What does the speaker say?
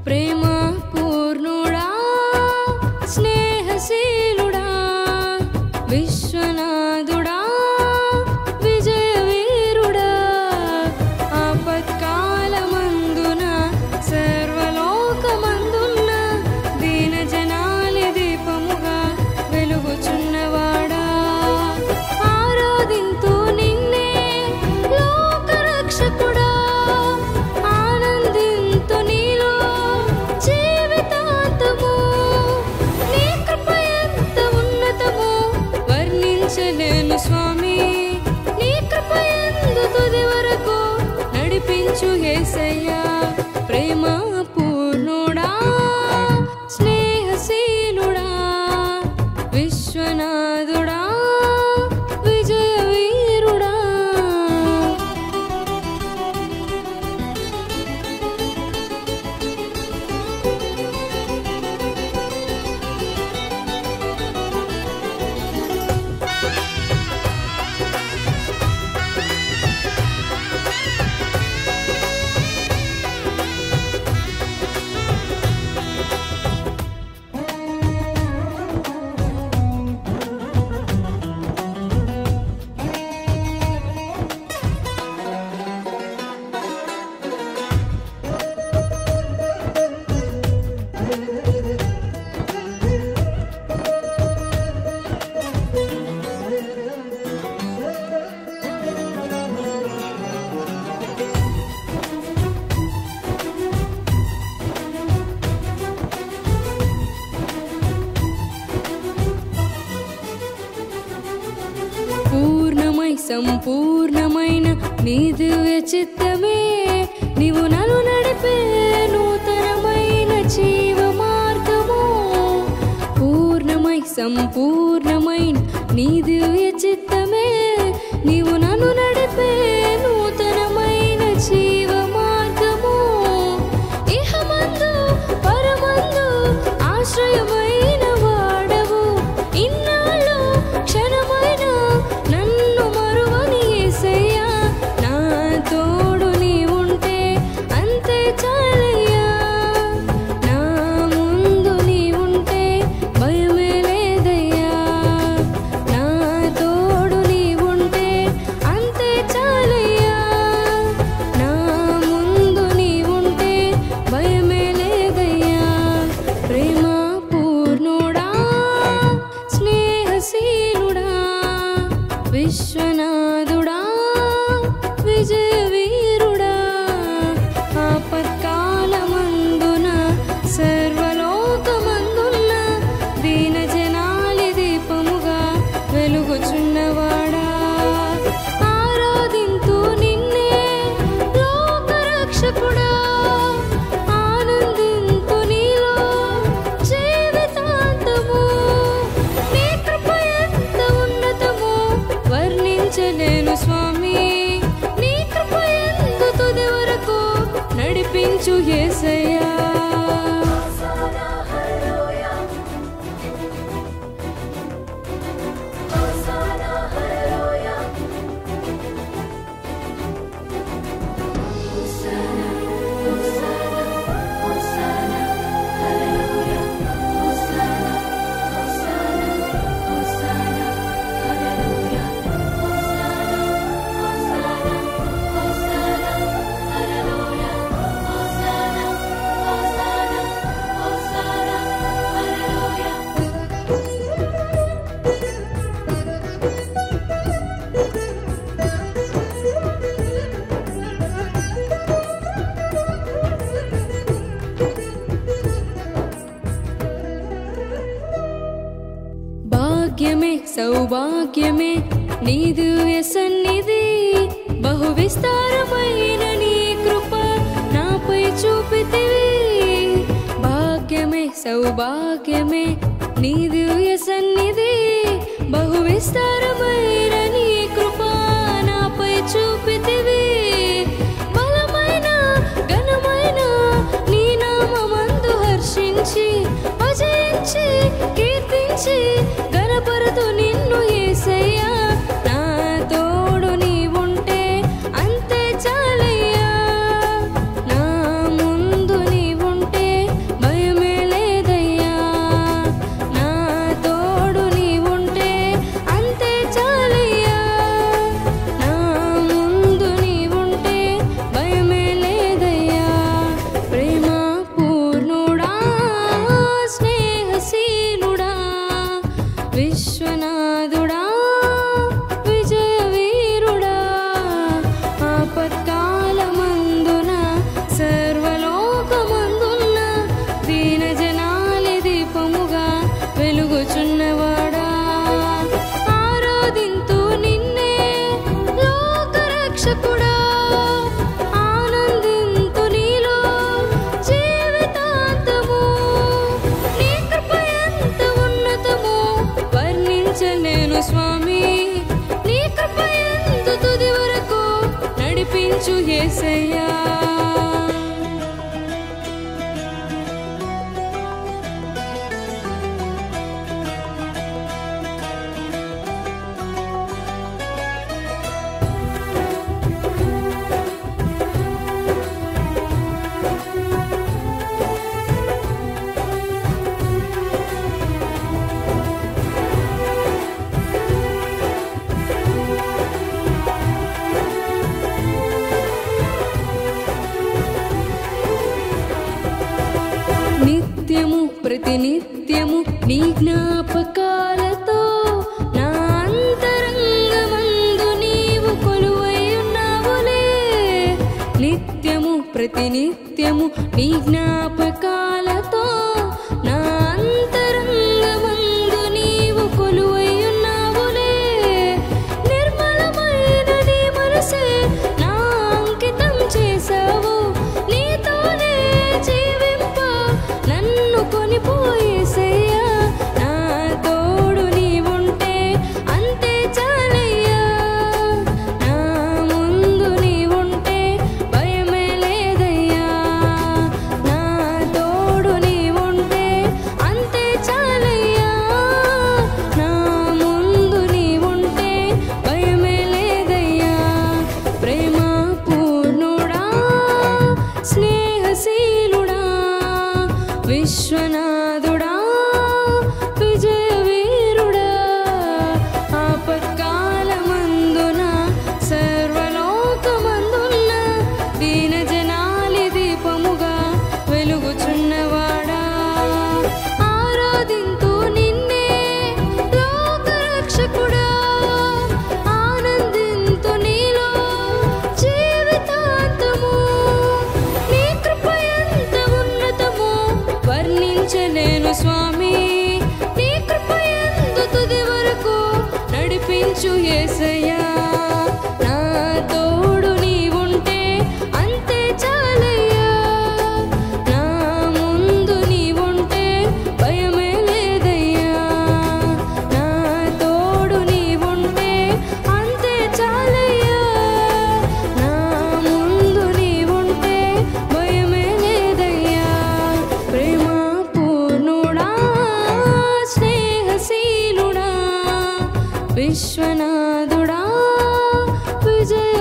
ప్రేమ పూర్ణుడా స్నేహశీలుడా విశ్వనాథుడా విజయవీరుడా ఆపత్కాలమందున సర్వలోకమందున్న దీన జనాలి దీపముగా వెలుగుచున్నవాడా ఆరాధింతు నిన్నే లోకరక్షకుడా ఆనందింతు నీలో జీవితాంతము నీ కృప ఎంత ఉన్నతమో వర్ణించలేను స్వామి నీ కృప ఎందు తుది వరకు నడిపించు యేసయ్యా ప్రేమ పూర్ణుడా స్నేహశీలుడా విశ్వనాథుడా విజయవీరుడా పూర్ణమై సంపూర్ణమైన నీ దివ్య చిత్తమే నీవు నన్ను నడిపే నూతనమైన జీవ మార్గము పూర్ణమై సంపూర్ణమైన నీ దివ్య చిత్తమే నీవు నన్ను నడిపే నూతనమైన జీవ మార్గము ఇహమందు పరమందు ఆశ్రయమైన వాడవు ఇన్నాళ్ళు క్షణమైన నన్ను మరువని యేసయ్యా నా తోడు నీ ఉంటే అంతే చాలయ్యా నా ముందు నీ ఉంటే భయమే లేదయ్యా నా తోడు నీ ఉంటే అంతే చాలయ్యా నా ముందు నీ ఉంటే భయమే లేదయ్యా ప్రేమ పూర్ణుడా స్నేహశీలుడా విశ్వనాథుడా విజయవీరుడా ఆపత్కాలమందున సర్వలోకమందున్న దీన జనాలి దీపముగా వెలుగుచున్నవాడా ఆరాధింతు నిన్నే లోకరక్షకుడా ఆనందింతు నీలో జీవితాంతము నీ కృప ఎంత ఉన్నతమో వర్ణించలేను స్వామి నీ కృప ఎందు తుది వరకు నడిపించు యేసయ్యా భాగ్యమే సౌభాగ్యమే నీ దివ్య సన్నిధి బహు విస్తారమైన నీ కృప నాపై చూపితివి భాగ్యమే సౌభాగ్యమే నీ దివ్య సన్నిధి బహు విస్తారమైన నీ కృప నాపై చూపితివి బలమైన ఘనమైన నీ నామమందు హర్షించి భజించి కీర్తించి గణపరతు నిన్ను యేసయ్యా నా తోడు నీ ఉంటే అంతే చాలయ్యా నా ముందు నీ ఉంటే నిత్యము ప్రతినిత్యము నీ జ్ఞాపకాలతో నా అంతరంగమందు నీవు కొలువై ఉన్నావులే. నిత్యము ప్రతినిత్యము నీ జ్ఞాపకాలతో నా అంతరంగమందు నీవు కొలువై ఉన్నావులే. నిర్మలమైన నీ మనసే నా అంకితం చేశావు. నీతోనే జీవింప నన్ను కొనిపోయేసయ్యా. నా తోడు నీవుంటే అంతే చాలయ్యా. నా ముందు నీవుంటే భయమే లేదయ్యా. నా తోడు నీవుంటే అంతే చాలయ్యా. నా ముందు నీవుంటే భయమే లేదయ్యా. ప్రేమ పూర్ణుడా, స్నేహశీలుడా, విశ్వనాథుడా, విజయవీరుడా, ఆపత్కాలమందున సర్వలోకమందున్న దీనజనాలి దీపముగా వెలుగుచున్నవాడా. ఆరాధింతు నిన్నే లోకరక్షకుడా. ఆనందింతు నీలో జీవితాంతము. నీ కృప ఎంత ఉన్నతమో వర్ణించలేను స్వామి. నీ కృప ఎందు తుది వరకు నడిపించు యేసయ్యా. నా తోడు నీవుంటే అంతే చాలయ్యా. నా ముందు నీవుంటే భయమే లేదయ్యా. నా తోడు నీవుంటే అంతే చాలయ్యా. నా ముందు నీవుంటే భయమే లేదయ్యా. ప్రేమ పూర్ణుడా, స్నేహశీలుడా, విశ్వనాథుడా, విజయ